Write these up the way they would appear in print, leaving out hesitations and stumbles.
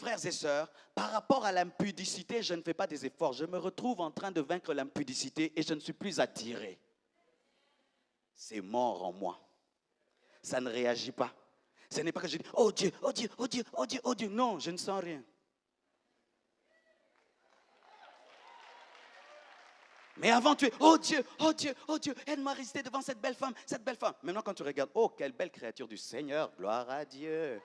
frères et sœurs, par rapport à l'impudicité, je ne fais pas des efforts. Je me retrouve en train de vaincre l'impudicité et je ne suis plus attiré. C'est mort en moi. Ça ne réagit pas. Ce n'est pas que je dis, oh Dieu, oh Dieu, oh Dieu, oh Dieu, oh Dieu. Non, je ne sens rien. Mais avant, tu es, oh Dieu, oh Dieu, oh Dieu, aide-moi à résister devant cette belle femme, cette belle femme. Maintenant, quand tu regardes, oh, quelle belle créature du Seigneur, gloire à Dieu.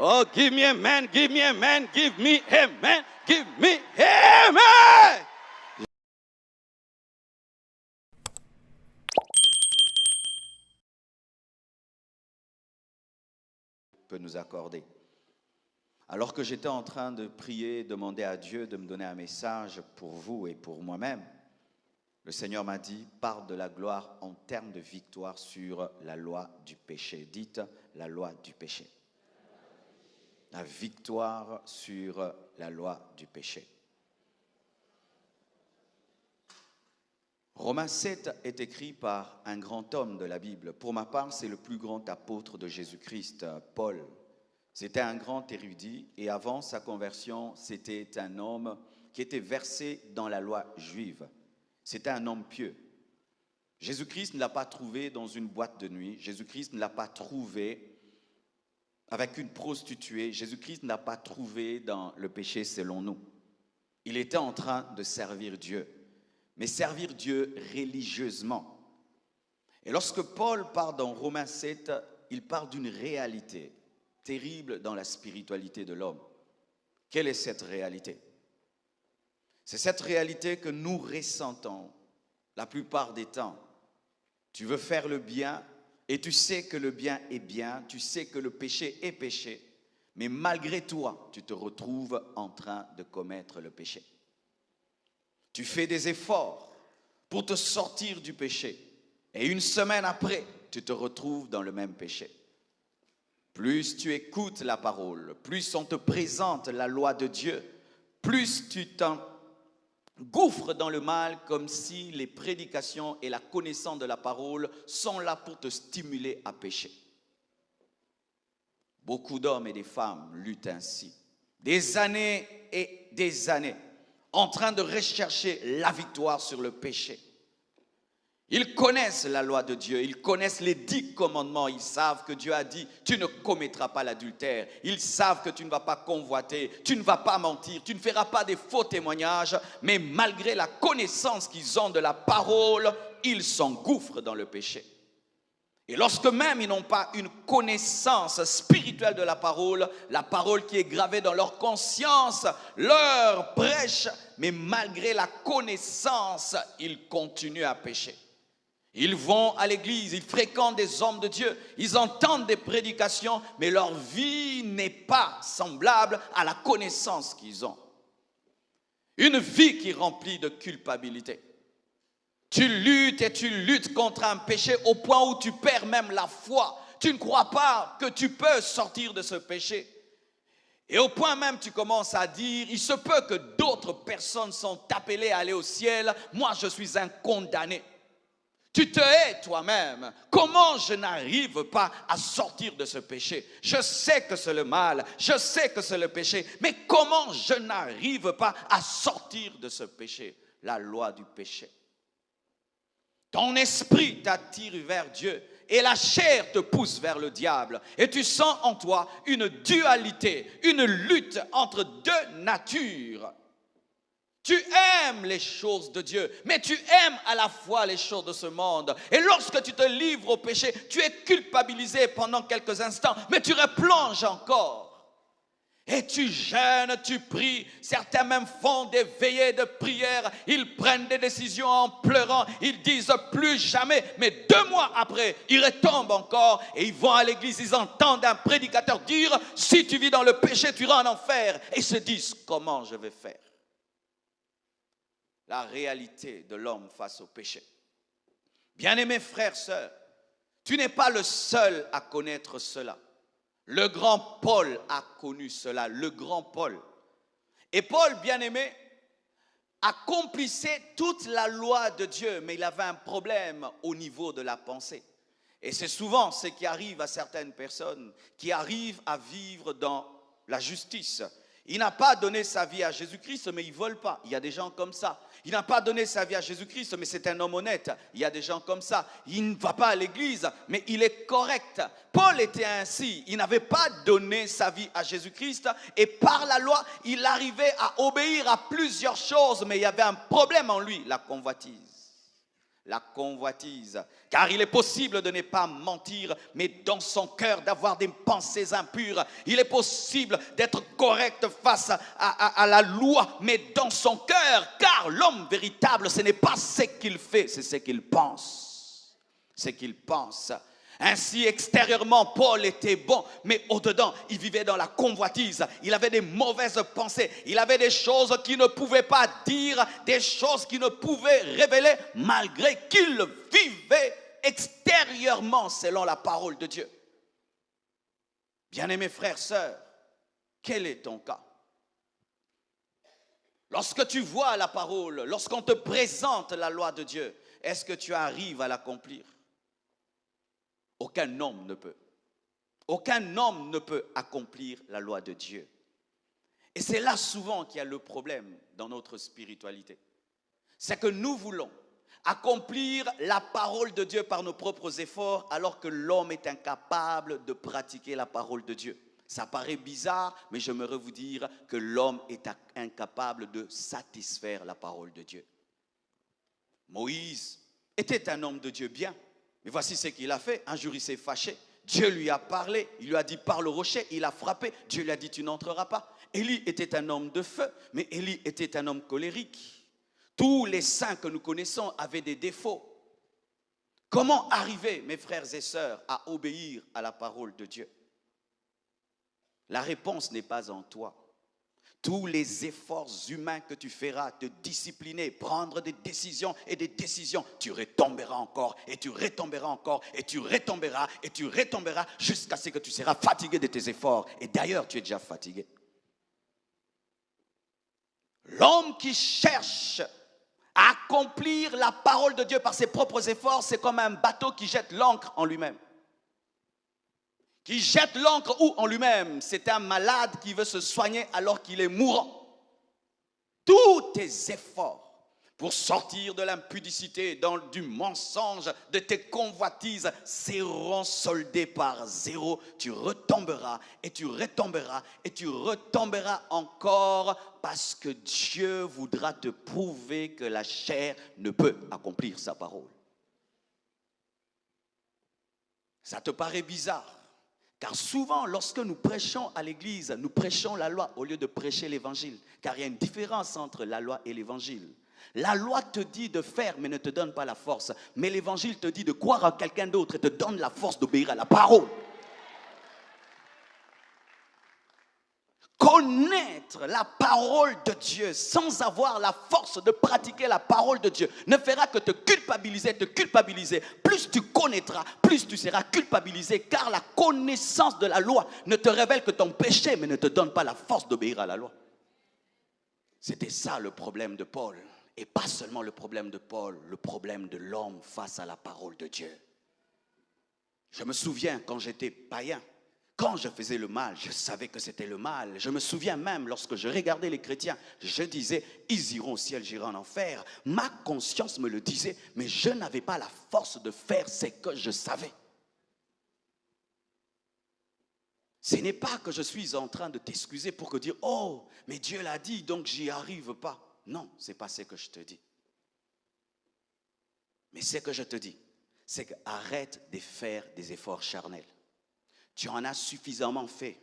Oh, give me amen, give me amen, give me amen, give me amen. Peut nous accorder. Alors que j'étais en train de prier, demander à Dieu de me donner un message pour vous et pour moi-même, le Seigneur m'a dit, parle de la gloire en termes de victoire sur la loi du péché. Dites la loi du péché. La victoire sur la loi du péché. Romains 7 est écrit par un grand homme de la Bible. Pour ma part, c'est le plus grand apôtre de Jésus-Christ, Paul. C'était un grand érudit et avant sa conversion, c'était un homme qui était versé dans la loi juive. C'était un homme pieux. Jésus-Christ ne l'a pas trouvé dans une boîte de nuit. Jésus-Christ ne l'a pas trouvé avec une prostituée. Jésus-Christ ne l'a pas trouvé dans le péché selon nous. Il était en train de servir Dieu, mais servir Dieu religieusement. Et lorsque Paul parle dans Romains 7, il parle d'une réalité terrible dans la spiritualité de l'homme. Quelle est cette réalité? C'est cette réalité que nous ressentons la plupart des temps. Tu veux faire le bien et tu sais que le bien est bien, tu sais que le péché est péché, mais malgré toi, tu te retrouves en train de commettre le péché. Tu fais des efforts pour te sortir du péché et une semaine après, tu te retrouves dans le même péché. Plus tu écoutes la parole, plus on te présente la loi de Dieu, plus tu t'engouffres dans le mal comme si les prédications et la connaissance de la parole sont là pour te stimuler à pécher. Beaucoup d'hommes et de femmes luttent ainsi, des années et des années, en train de rechercher la victoire sur le péché. Ils connaissent la loi de Dieu, ils connaissent les 10 commandements, ils savent que Dieu a dit « tu ne commettras pas l'adultère », ils savent que tu ne vas pas convoiter, tu ne vas pas mentir, tu ne feras pas des faux témoignages, mais malgré la connaissance qu'ils ont de la parole, ils s'engouffrent dans le péché. Et lorsque même ils n'ont pas une connaissance spirituelle de la parole qui est gravée dans leur conscience, leur prêche, mais malgré la connaissance, ils continuent à pécher. Ils vont à l'église, ils fréquentent des hommes de Dieu, ils entendent des prédications, mais leur vie n'est pas semblable à la connaissance qu'ils ont. Une vie qui est remplie de culpabilité. Tu luttes et tu luttes contre un péché au point où tu perds même la foi. Tu ne crois pas que tu peux sortir de ce péché. Et au point même tu commences à dire, il se peut que d'autres personnes sont appelées à aller au ciel. Moi, je suis un condamné. Tu te hais toi-même. Comment je n'arrive pas à sortir de ce péché? Je sais que c'est le mal, je sais que c'est le péché, mais comment je n'arrive pas à sortir de ce péché? La loi du péché. Ton esprit t'attire vers Dieu et la chair te pousse vers le diable. Et tu sens en toi une dualité, une lutte entre deux natures. Tu aimes les choses de Dieu, mais tu aimes à la fois les choses de ce monde. Et lorsque tu te livres au péché, tu es culpabilisé pendant quelques instants, mais tu replonges encore. Et tu jeûnes, tu pries, certains même font des veillées de prière, ils prennent des décisions en pleurant, ils disent plus jamais, mais 2 mois après, ils retombent encore et ils vont à l'église, ils entendent un prédicateur dire, si tu vis dans le péché, tu iras en enfer. Et ils se disent, comment je vais faire? La réalité de l'homme face au péché. Bien-aimés frères, sœurs, tu n'es pas le seul à connaître cela. Le grand Paul a connu cela, le grand Paul. Et Paul, bien-aimé, accomplissait toute la loi de Dieu, mais il avait un problème au niveau de la pensée. Et c'est souvent ce qui arrive à certaines personnes qui arrivent à vivre dans la justice. Il n'a pas donné sa vie à Jésus-Christ, mais il ne vole pas. Il y a des gens comme ça. Il n'a pas donné sa vie à Jésus-Christ, mais c'est un homme honnête. Il y a des gens comme ça. Il ne va pas à l'église, mais il est correct. Paul était ainsi. Il n'avait pas donné sa vie à Jésus-Christ. Et par la loi, il arrivait à obéir à plusieurs choses. Mais il y avait un problème en lui, la convoitise. La convoitise. Car il est possible de ne pas mentir, mais dans son cœur d'avoir des pensées impures. Il est possible d'être correct face à la loi, mais dans son cœur. Car l'homme véritable, ce n'est pas ce qu'il fait, c'est ce qu'il pense. Ce qu'il pense. Ainsi, extérieurement, Paul était bon, mais au-dedans, il vivait dans la convoitise. Il avait des mauvaises pensées. Il avait des choses qu'il ne pouvait pas dire, des choses qu'il ne pouvait révéler, malgré qu'il vivait extérieurement selon la parole de Dieu. Bien-aimés frères, sœurs, quel est ton cas? Lorsque tu vois la parole, lorsqu'on te présente la loi de Dieu, est-ce que tu arrives à l'accomplir? Aucun homme ne peut. Aucun homme ne peut accomplir la loi de Dieu. Et c'est là souvent qu'il y a le problème dans notre spiritualité. C'est que nous voulons accomplir la parole de Dieu par nos propres efforts alors que l'homme est incapable de pratiquer la parole de Dieu. Ça paraît bizarre, mais j'aimerais vous dire que l'homme est incapable de satisfaire la parole de Dieu. Moïse était un homme de Dieu bien. Mais voici ce qu'il a fait. Un jour, il s'est fâché. Dieu lui a parlé. Il lui a dit, parle au rocher. Il a frappé. Dieu lui a dit, tu n'entreras pas. Élie était un homme de feu, mais Élie était un homme colérique. Tous les saints que nous connaissons avaient des défauts. Comment arriver, mes frères et sœurs, à obéir à la parole de Dieu? La réponse n'est pas en toi. Tous les efforts humains que tu feras, te discipliner, prendre des décisions et des décisions, tu retomberas encore et tu retomberas encore et tu retomberas et tu retomberas jusqu'à ce que tu seras fatigué de tes efforts. Et d'ailleurs, tu es déjà fatigué. L'homme qui cherche à accomplir la parole de Dieu par ses propres efforts, c'est comme un bateau qui jette l'ancre en lui-même. Qui jette l'ancre où en lui-même? C'est un malade qui veut se soigner alors qu'il est mourant. Tous tes efforts pour sortir de l'impudicité, du mensonge, de tes convoitises seront soldés par zéro. Tu retomberas et tu retomberas et tu retomberas encore parce que Dieu voudra te prouver que la chair ne peut accomplir sa parole. Ça te paraît bizarre? Car souvent, lorsque nous prêchons à l'église, nous prêchons la loi au lieu de prêcher l'évangile. Car il y a une différence entre la loi et l'évangile. La loi te dit de faire, mais ne te donne pas la force. Mais l'évangile te dit de croire en quelqu'un d'autre et te donne la force d'obéir à la parole. Connaître la parole de Dieu sans avoir la force de pratiquer la parole de Dieu ne fera que te culpabiliser. Plus tu connaîtras, plus tu seras culpabilisé, car la connaissance de la loi ne te révèle que ton péché, mais ne te donne pas la force d'obéir à la loi. C'était ça le problème de Paul. Et pas seulement le problème de Paul, le problème de l'homme face à la parole de Dieu. Je me souviens quand j'étais païen, quand je faisais le mal, je savais que c'était le mal. Je me souviens même, lorsque je regardais les chrétiens, je disais, ils iront au ciel, j'irai en enfer. Ma conscience me le disait, mais je n'avais pas la force de faire ce que je savais. Ce n'est pas que je suis en train de t'excuser pour que dire, oh, mais Dieu l'a dit, donc j'y arrive pas. Non, ce n'est pas ce que je te dis. Mais ce que je te dis, c'est qu'arrête de faire des efforts charnels. Tu en as suffisamment fait,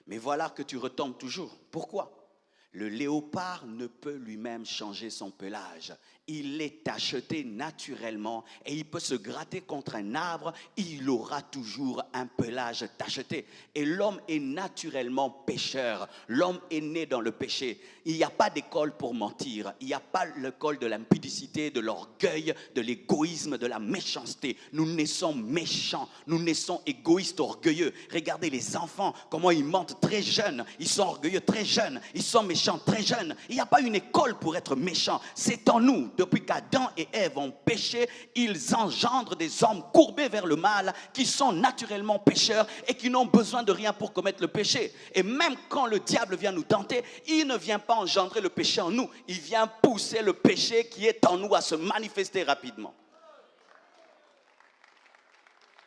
mais voilà que tu retombes toujours. Pourquoi? Le léopard ne peut lui-même changer son pelage. Il est acheté naturellement et il peut se gratter contre un arbre, il aura toujours un pelage tacheté. Et l'homme est naturellement pécheur. L'homme est né dans le péché. Il n'y a pas d'école pour mentir. Il n'y a pas l'école de l'impudicité, de l'orgueil, de l'égoïsme, de la méchanceté. Nous naissons méchants, nous naissons égoïstes, orgueilleux. Regardez les enfants, comment ils mentent très jeunes. Ils sont orgueilleux très jeunes. Ils sont méchants méchants très jeunes. Il n'y a pas une école pour être méchant. C'est en nous. Depuis qu'Adam et Ève ont péché, ils engendrent des hommes courbés vers le mal, qui sont naturellement pécheurs et qui n'ont besoin de rien pour commettre le péché. Et même quand le diable vient nous tenter, il ne vient pas engendrer le péché en nous. Il vient pousser le péché qui est en nous à se manifester rapidement.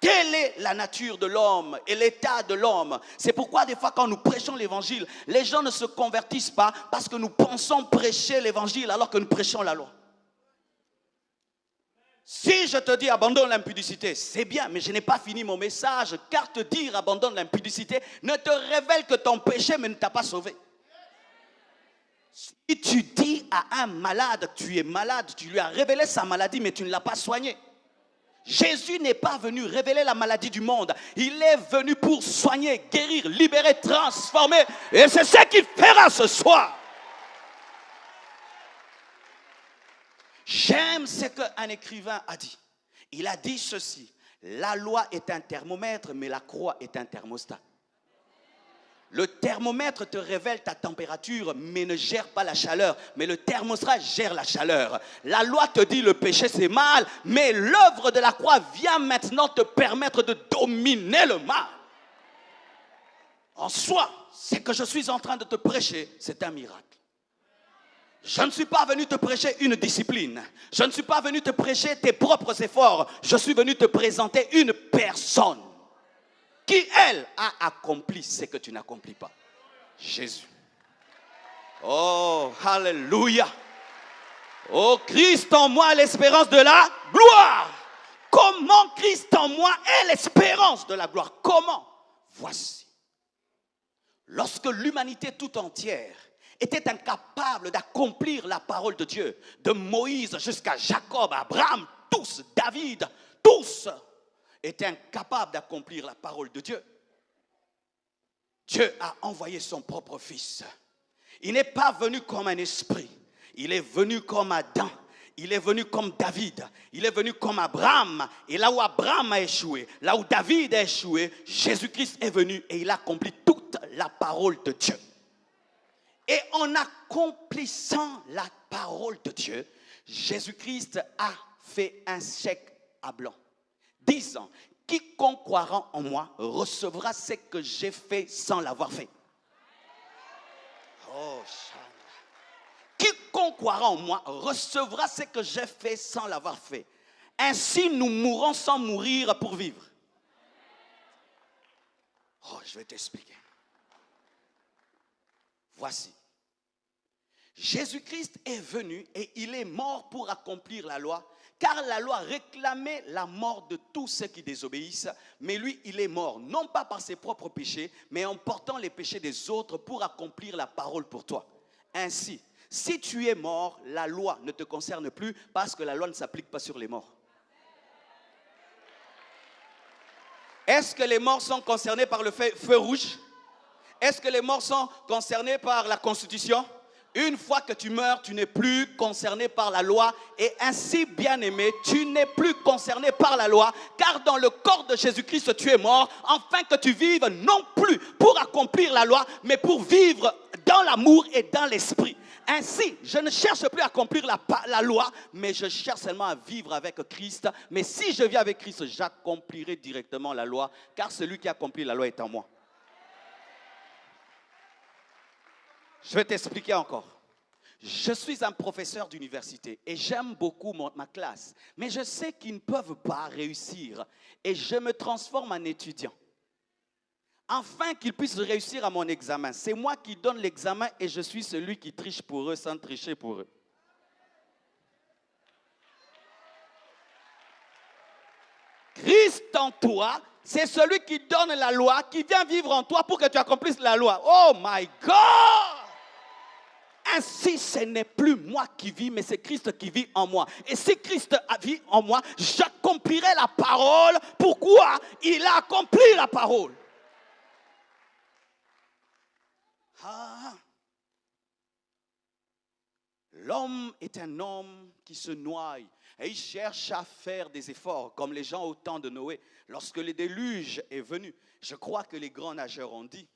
Quelle est la nature de l'homme et l'état de l'homme? C'est pourquoi des fois quand nous prêchons l'évangile, les gens ne se convertissent pas parce que nous pensons prêcher l'évangile alors que nous prêchons la loi. Si je te dis abandonne l'impudicité, c'est bien, mais je n'ai pas fini mon message, car te dire abandonne l'impudicité ne te révèle que ton péché mais ne t'a pas sauvé. Si tu dis à un malade, tu es malade, tu lui as révélé sa maladie mais tu ne l'as pas soigné. Jésus n'est pas venu révéler la maladie du monde. Il est venu pour soigner, guérir, libérer, transformer. Et c'est ce qu'il fera ce soir. J'aime ce qu'un écrivain a dit. Il a dit ceci. La loi est un thermomètre, mais la croix est un thermostat. Le thermomètre te révèle ta température, mais ne gère pas la chaleur. Mais le thermostat gère la chaleur. La loi te dit le péché c'est mal, mais l'œuvre de la croix vient maintenant te permettre de dominer le mal. En soi, ce que je suis en train de te prêcher, c'est un miracle. Je ne suis pas venu te prêcher une discipline. Je ne suis pas venu te prêcher tes propres efforts. Je suis venu te présenter une personne qui, elle, a accompli ce que tu n'accomplis pas. Jésus. Oh, alléluia. Oh, Christ en moi, l'espérance de la gloire. Comment Christ en moi est l'espérance de la gloire? Comment? Voici. Lorsque l'humanité tout entière était incapable d'accomplir la parole de Dieu, de Moïse jusqu'à Jacob, Abraham, tous, David, tous, était incapable d'accomplir la parole de Dieu. Dieu a envoyé son propre fils. Il n'est pas venu comme un esprit. Il est venu comme Adam. Il est venu comme David. Il est venu comme Abraham. Et là où Abraham a échoué, là où David a échoué, Jésus-Christ est venu et il a accompli toute la parole de Dieu. Et en accomplissant la parole de Dieu, Jésus-Christ a fait un chèque à blanc. Disant, quiconque croira en moi recevra ce que j'ai fait sans l'avoir fait. Oh, quiconque croira en moi recevra ce que j'ai fait sans l'avoir fait. Ainsi, nous mourrons sans mourir pour vivre. Oh, je vais t'expliquer. Voici. Jésus-Christ est venu et il est mort pour accomplir la loi. Car la loi réclamait la mort de tous ceux qui désobéissent, mais lui, il est mort, non pas par ses propres péchés, mais en portant les péchés des autres pour accomplir la parole pour toi. Ainsi, si tu es mort, la loi ne te concerne plus parce que la loi ne s'applique pas sur les morts. Est-ce que les morts sont concernés par le feu rouge? Est-ce que les morts sont concernés par la Constitution? Une fois que tu meurs, tu n'es plus concerné par la loi. Et ainsi, bien-aimé, tu n'es plus concerné par la loi. Car dans le corps de Jésus-Christ, tu es mort. Afin que tu vives non plus pour accomplir la loi, mais pour vivre dans l'amour et dans l'esprit. Ainsi, je ne cherche plus à accomplir la loi, mais je cherche seulement à vivre avec Christ. Mais si je vis avec Christ, j'accomplirai directement la loi. Car celui qui accomplit la loi est en moi. Je vais t'expliquer encore. Je suis un professeur d'université et j'aime beaucoup ma classe. Mais je sais qu'ils ne peuvent pas réussir et je me transforme en étudiant. Afin qu'ils puissent réussir à mon examen. C'est moi qui donne l'examen et je suis celui qui triche pour eux sans tricher pour eux. Christ en toi, c'est celui qui donne la loi, qui vient vivre en toi pour que tu accomplisses la loi. Oh my God! Ainsi, ce n'est plus moi qui vis, mais c'est Christ qui vit en moi. Et si Christ vit en moi, j'accomplirai la parole. Pourquoi? Il a accompli la parole. Ah. L'homme est un homme qui se noie et il cherche à faire des efforts, comme les gens au temps de Noé. Lorsque le déluge est venu, je crois que les grands nageurs ont dit,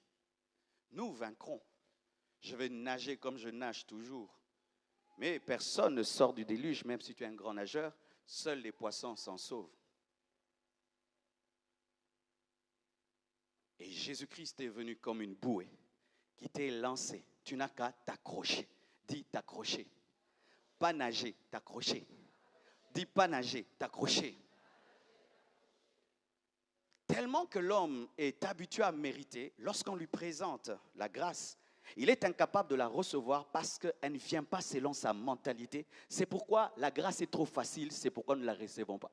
nous vaincrons. Je vais nager comme je nage toujours. Mais personne ne sort du déluge, même si tu es un grand nageur. Seuls les poissons s'en sauvent. Et Jésus-Christ est venu comme une bouée qui t'est lancée. Tu n'as qu'à t'accrocher. Dis t'accrocher. Pas nager, t'accrocher. Dis pas nager, t'accrocher. Tellement que l'homme est habitué à mériter, lorsqu'on lui présente la grâce, il est incapable de la recevoir parce qu'elle ne vient pas selon sa mentalité. C'est pourquoi la grâce est trop facile, c'est pourquoi nous ne la recevons pas.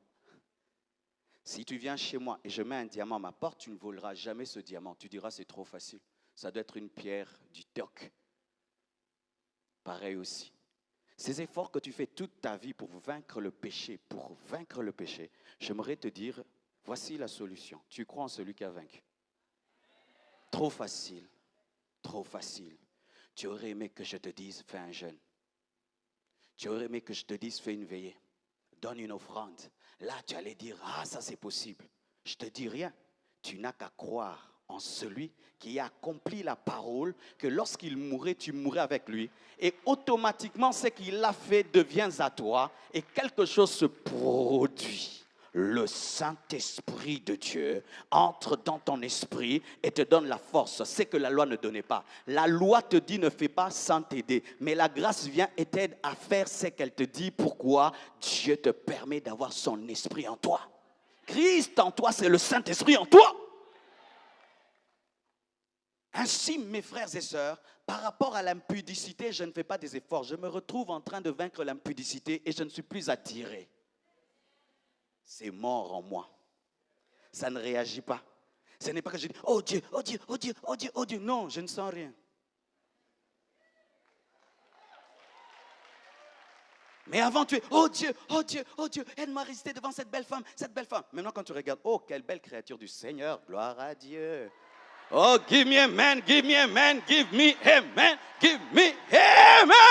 Si tu viens chez moi et je mets un diamant à ma porte, tu ne voleras jamais ce diamant. Tu diras c'est trop facile. Ça doit être une pierre du TOC. Pareil aussi. Ces efforts que tu fais toute ta vie pour vaincre le péché, j'aimerais te dire, voici la solution. Tu crois en celui qui a vaincu. Trop facile. Trop facile. Tu aurais aimé que je te dise, fais un jeûne. Tu aurais aimé que je te dise, fais une veillée. Donne une offrande. Là, tu allais dire, ah, ça c'est possible. Je te dis rien. Tu n'as qu'à croire en celui qui a accompli la parole, que lorsqu'il mourait, tu mourrais avec lui. Et automatiquement, ce qu'il a fait devient à toi et quelque chose se produit. Le Saint-Esprit de Dieu entre dans ton esprit et te donne la force. C'est que la loi ne donnait pas. La loi te dit ne fais pas sans t'aider. Mais la grâce vient et t'aide à faire ce qu'elle te dit. Pourquoi? Dieu te permet d'avoir son esprit en toi. Christ en toi, c'est le Saint-Esprit en toi. Ainsi, mes frères et sœurs, par rapport à l'impudicité, je ne fais pas des efforts. Je me retrouve en train de vaincre l'impudicité et je ne suis plus attiré. C'est mort en moi. Ça ne réagit pas. Ce n'est pas que je dis, oh Dieu, oh Dieu, oh Dieu, oh Dieu, oh Dieu. Non, je ne sens rien. Mais avant, tu es, oh Dieu, oh Dieu, oh Dieu, aide-moi à résister devant cette belle femme, cette belle femme. Maintenant, quand tu regardes, oh, quelle belle créature du Seigneur, gloire à Dieu. Oh, give me amen, give me amen, give me amen, give me amen.